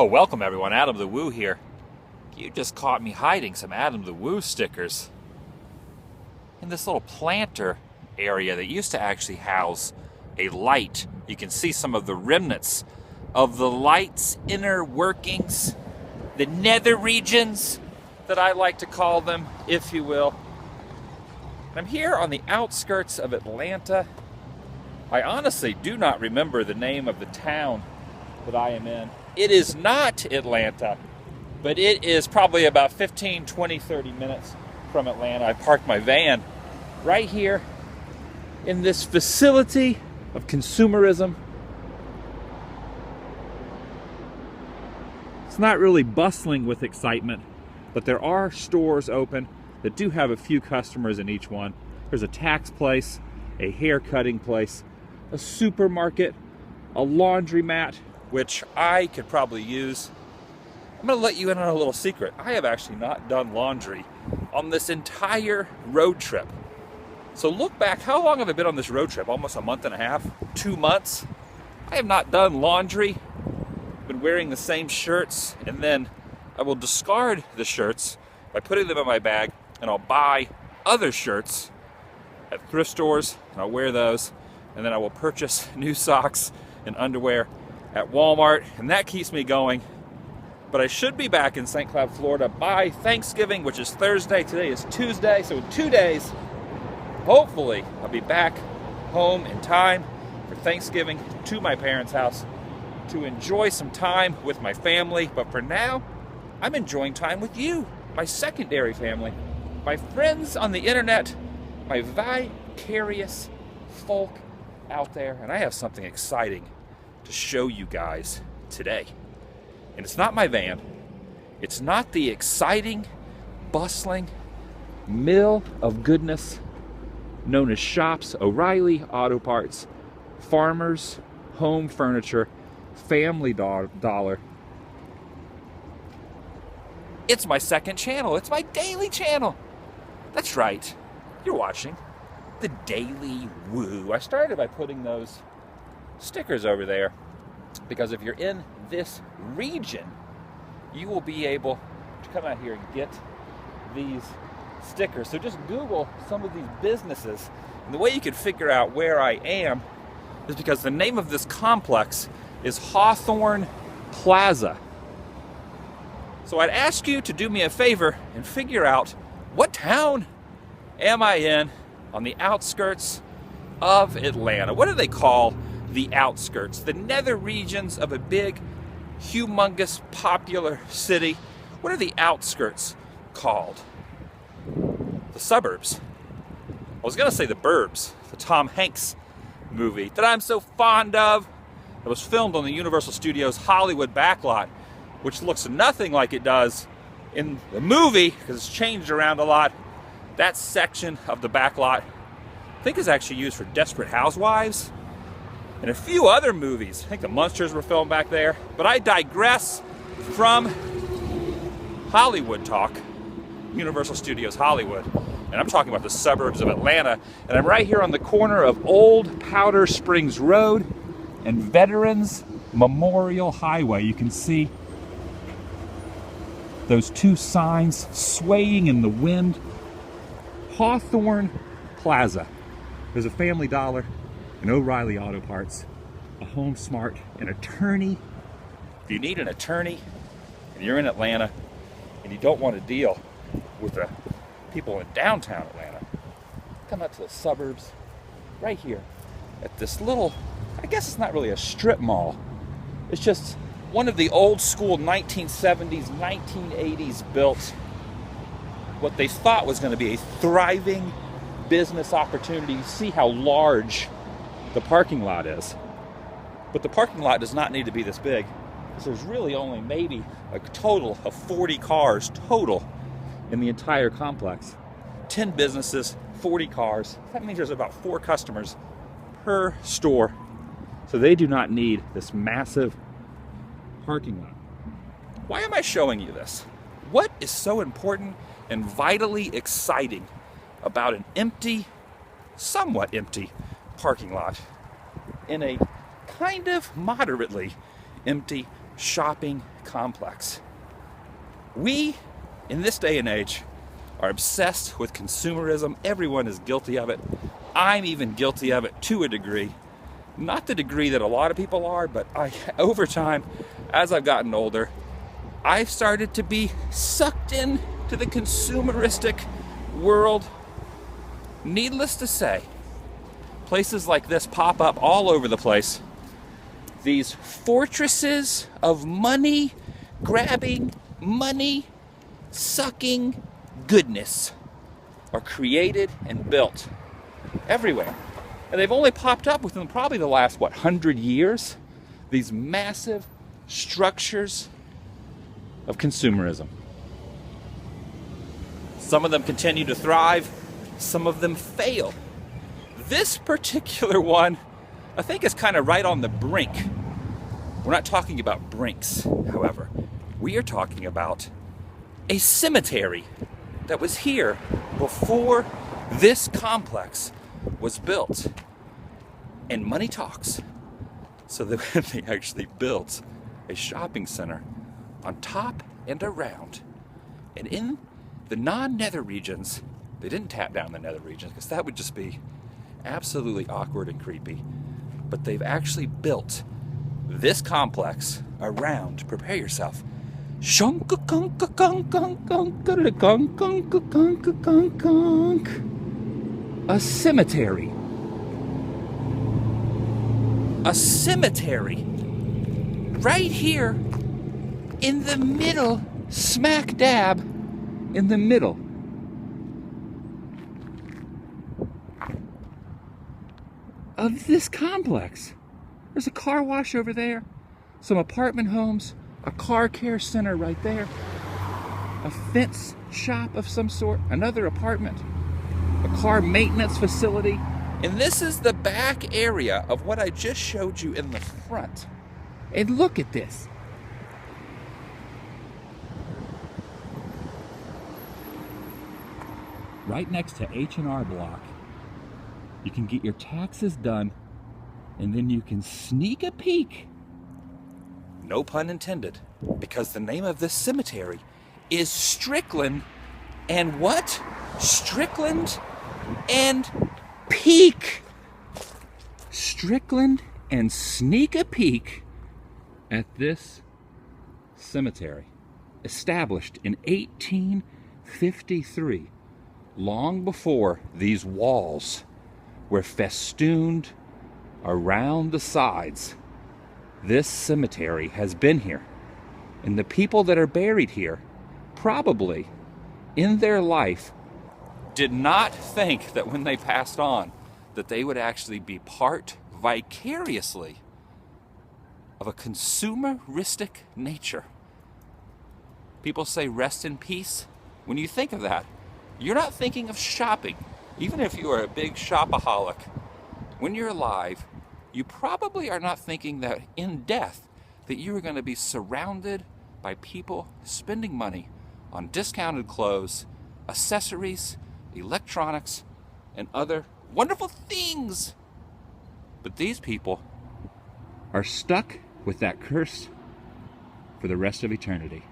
Oh, welcome everyone, Adam the Woo here. You just caught me hiding some Adam the Woo stickers in this little planter area that used to actually house a light. You can see some of the remnants of the light's inner workings, the nether regions that I like to call them, if you will. I'm here on the outskirts of Atlanta. I honestly do not remember the name of the town that I am in. It is not Atlanta, but it is probably about 15, 20, 30 minutes from Atlanta. I parked my van right here in this facility of consumerism. It's not really bustling with excitement, but there are stores open that do have a few customers in each one. There's a tax place, a hair cutting place, a supermarket, a laundromat, which I could probably use. I'm going to let you in on a little secret. I have actually not done laundry on this entire road trip. So look back, how long have I been on this road trip? Almost a month and a half, 2 months. I have not done laundry. Been wearing the same shirts, and then I will discard the shirts by putting them in my bag, and I'll buy other shirts at thrift stores, and I'll wear those, and then I will purchase new socks and underwear at Walmart, and that keeps me going. But I should be back in St. Cloud, Florida by Thanksgiving, which is Thursday. Today is Tuesday, so in 2 days, hopefully, I'll be back home in time for Thanksgiving to my parents' house to enjoy some time with my family. But for now, I'm enjoying time with you, my secondary family, my friends on the internet, my vicarious folk out there, and I have something exciting to show you guys today. And it's not my van. It's not the exciting, bustling mill of goodness known as Shops, O'Reilly Auto Parts, Farmers, Home Furniture, Family Dollar. It's my second channel. It's my daily channel. That's right. You're watching The Daily Woo. I started by putting those stickers over there because if you're in this region, you will be able to come out here and get these stickers. So just Google some of these businesses, and the way you can figure out where I am is because the name of this complex is Hawthorne Plaza. So I'd ask you to do me a favor and figure out what town am I in on the outskirts of Atlanta. What do they call the outskirts, the nether regions of a big, humongous, popular city? What are the outskirts called? The suburbs. I was going to say the burbs, the Tom Hanks movie that I'm so fond of. It was filmed on the Universal Studios Hollywood backlot, which looks nothing like it does in the movie because it's changed around a lot. That section of the backlot, I think, is actually used for Desperate Housewives and a few other movies. I think the Munsters were filmed back there. But I digress from Hollywood talk, Universal Studios Hollywood, and I'm talking about the suburbs of Atlanta. And I'm right here on the corner of Old Powder Springs Road and Veterans Memorial Highway. You can see those two signs swaying in the wind. Hawthorne Plaza. There's a Family Dollar, an O'Reilly Auto Parts, a Home Smart, an attorney. If you need an attorney and you're in Atlanta and you don't want to deal with the people in downtown Atlanta, come out to the suburbs right here at this little, I guess it's not really a strip mall. It's just one of the old school 1970s, 1980s built, what they thought was going to be a thriving business opportunity. You see how large the parking lot is. But the parking lot does not need to be this big, because there's really only maybe a total of 40 cars total in the entire complex. 10 businesses, 40 cars. That means there's about 4 customers per store. So they do not need this massive parking lot. Why am I showing you this? What is so important and vitally exciting about an empty, somewhat empty parking lot in a kind of moderately empty shopping complex. We, in this day and age, are obsessed with consumerism. Everyone is guilty of it. I'm even guilty of it to a degree. Not the degree that a lot of people are, but over time, as I've gotten older, I've started to be sucked in to the consumeristic world. Needless to say, places like this pop up all over the place. These fortresses of money grabbing, money sucking goodness are created and built everywhere. And they've only popped up within probably the last, 100 years? These massive structures of consumerism. Some of them continue to thrive, some of them fail. This particular one, I think, is kind of right on the brink. We're not talking about brinks, however. We are talking about a cemetery that was here before this complex was built. And money talks. So they actually built a shopping center on top and around. And in the non-nether regions, they didn't tap down the nether regions because that would just be absolutely awkward and creepy. But they've actually built this complex around, prepare yourself, a cemetery. A cemetery right here in the middle, smack dab in the middle of this complex. There's a car wash over there, some apartment homes, a car care center right there, a fence shop of some sort, another apartment, a car maintenance facility. And this is the back area of what I just showed you in the front. And look at this. Right next to H&R Block, you can get your taxes done, and then you can sneak a peek. No pun intended, because the name of this cemetery is Strickland and what? Strickland and Peek. Strickland and sneak a peek at this cemetery, established in 1853, long before these walls were festooned around the sides. This cemetery has been here, and the people that are buried here probably in their life did not think that when they passed on that they would actually be part vicariously of a consumeristic nature. People say rest in peace. When you think of that, you're not thinking of shopping. Even if you are a big shopaholic, when you're alive, you probably are not thinking that in death that you are going to be surrounded by people spending money on discounted clothes, accessories, electronics, and other wonderful things. But these people are stuck with that curse for the rest of eternity.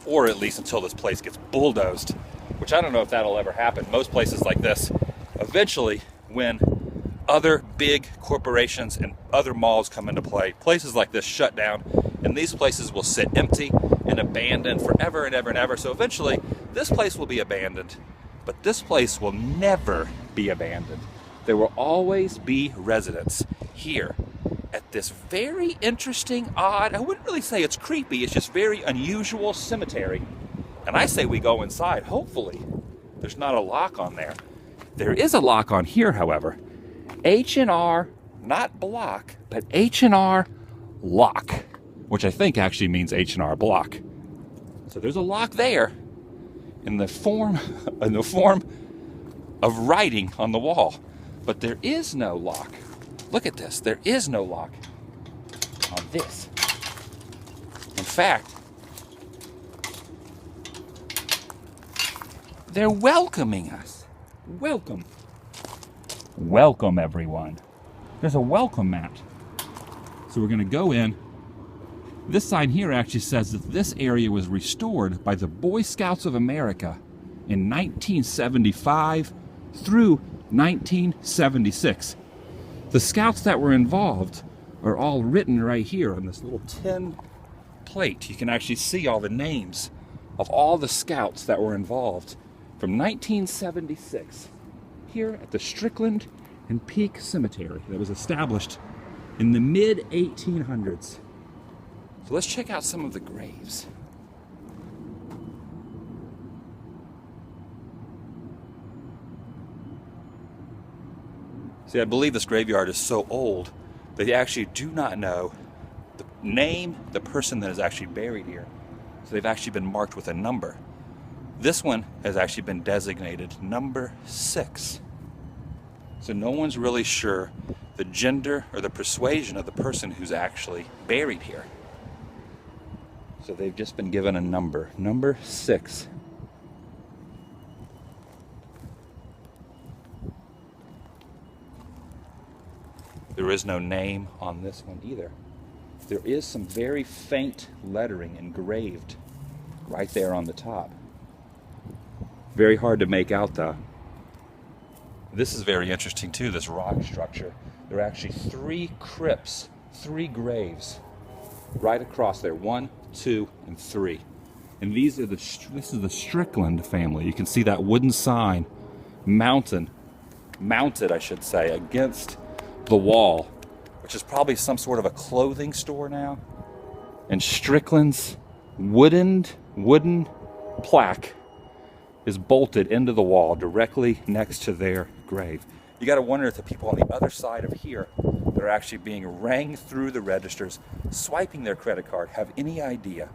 Or at least until this place gets bulldozed, which I don't know if that'll ever happen. Most places like this, eventually, when other big corporations and other malls come into play, places like this shut down, and these places will sit empty and abandoned forever and ever and ever. So eventually, this place will be abandoned, but this place will never be abandoned. There will always be residents here at this very interesting, odd, I wouldn't really say it's creepy, it's just very unusual cemetery. And I say we go inside. Hopefully there's not a lock on there. There is a lock on here, however. H&R, not block, but H&R lock, which I think actually means H&R block. So there's a lock there in the form of writing on the wall. But there is no lock. Look at this. There is no lock on this. In fact, they're welcoming us. Welcome. Welcome, everyone. There's a welcome mat So we're going to go in. This sign here actually says that this area was restored by the Boy Scouts of America in 1975 through 1976. The scouts that were involved are all written right here on this little tin plate. You can actually see all the names of all the scouts that were involved from 1976 here at the Strickland and Peak Cemetery that was established in the mid-1800s. So let's check out some of the graves. See, I believe this graveyard is so old that they actually do not know the name, the person that is actually buried here. So they've actually been marked with a number. This one has actually been designated number 6. So no one's really sure the gender or the persuasion of the person who's actually buried here. So they've just been given a number, number 6. There is no name on this one either. There is some very faint lettering engraved right there on the top. Very hard to make out though. This is very interesting too, this rock structure. There are actually 3 crypts, 3 graves right across there. 1, 2, and 3. And this is the Strickland family. You can see that wooden sign mounted, I should say, against the wall, which is probably some sort of a clothing store now. And Strickland's wooden plaque is bolted into the wall directly next to their grave. You got to wonder if the people on the other side of here that are actually being rang through the registers, swiping their credit card, have any idea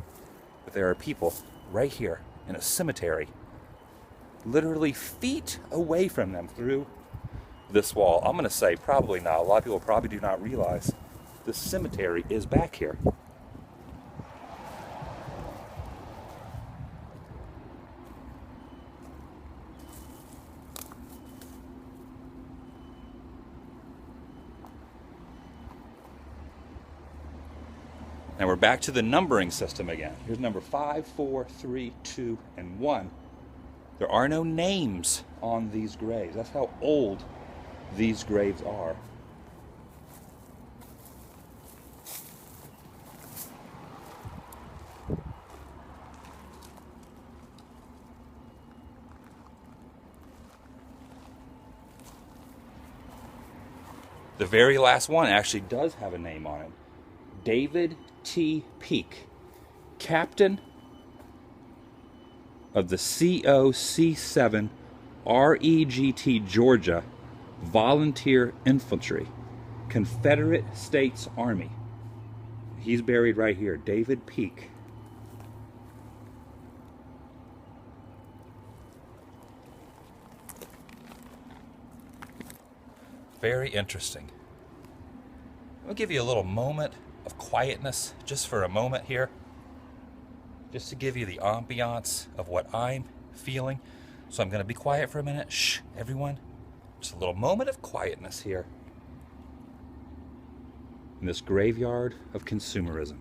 that there are people right here in a cemetery, literally feet away from them through this wall. I'm going to say probably not. A lot of people probably do not realize this cemetery is back here. Now we're back to the numbering system again. Here's number 5, 4, 3, 2, and 1. There are no names on these graves. That's how old these graves are. The very last one actually does have a name on it. David T. Peak, captain of the COC-7 REGT Georgia Volunteer Infantry, Confederate States Army. He's buried right here, David Peak. Very interesting. I'll give you a little moment of quietness just for a moment here, just to give you the ambiance of what I'm feeling. So I'm going to be quiet for a minute. Shh, everyone. Just a little moment of quietness here in this graveyard of consumerism.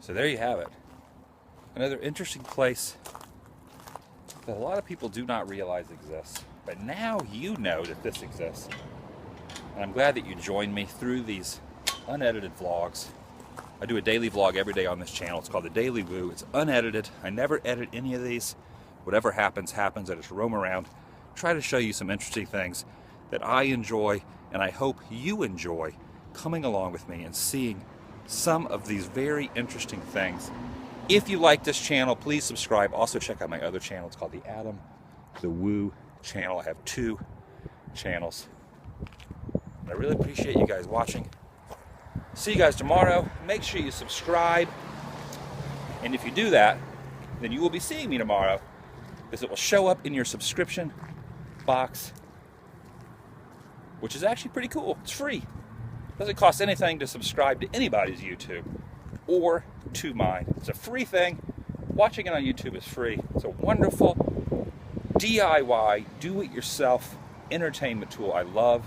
So there you have it. Another interesting place that a lot of people do not realize exists. But now you know that this exists. And I'm glad that you joined me through these unedited vlogs. I do a daily vlog every day on this channel. It's called TheDailyWoo. It's unedited. I never edit any of these. Whatever happens, happens. I just roam around, try to show you some interesting things that I enjoy, and I hope you enjoy coming along with me and seeing some of these very interesting things. If you like this channel, please subscribe. Also check out my other channel. It's called the Woo channel. I have 2 channels. I really appreciate you guys watching. See you guys tomorrow. Make sure you subscribe. And if you do that, then you will be seeing me tomorrow, because it will show up in your subscription box, which is actually pretty cool. It's free. It doesn't cost anything to subscribe to anybody's YouTube or to mine. It's a free thing. Watching it on YouTube is free. It's a wonderful DIY, do-it-yourself entertainment tool. I love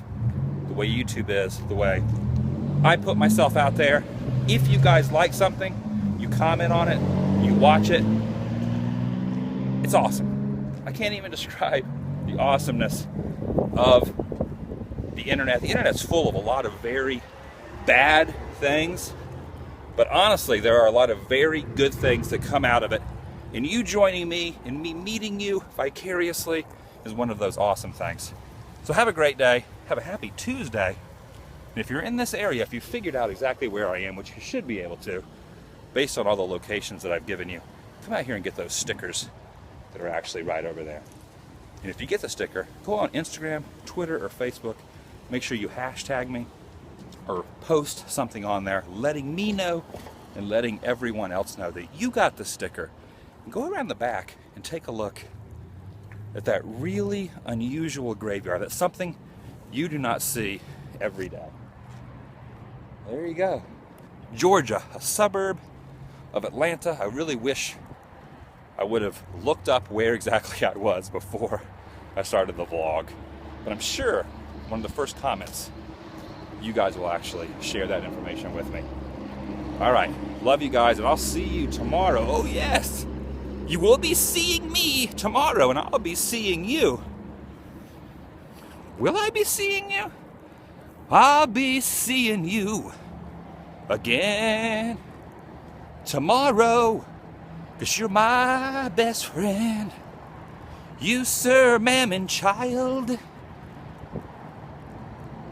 the way YouTube is, the way I put myself out there. If you guys like something, you comment on it, you watch it. It's awesome. I can't even describe the awesomeness of the internet. The internet's full of a lot of very bad things, but honestly, there are a lot of very good things that come out of it. And you joining me and me meeting you vicariously is one of those awesome things. So have a great day. Have a happy Tuesday. And if you're in this area, if you figured out exactly where I am, which you should be able to, based on all the locations that I've given you, come out here and get those stickers that are actually right over there. And if you get the sticker, go on Instagram, Twitter, or Facebook. Make sure you hashtag me or post something on there, letting me know and letting everyone else know that you got the sticker. And go around the back and take a look at that really unusual graveyard. That's something you do not see every day. There you go. Georgia, a suburb of Atlanta. I really wish I would have looked up where exactly I was before I started the vlog. But I'm sure one of the first comments, you guys will actually share that information with me. All right, love you guys, and I'll see you tomorrow. Oh yes, you will be seeing me tomorrow, and I'll be seeing you. Will I be seeing you? I'll be seeing you again tomorrow, 'cause you're my best friend. You, sir, ma'am, and child.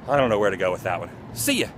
I don't know where to go with that one. See ya.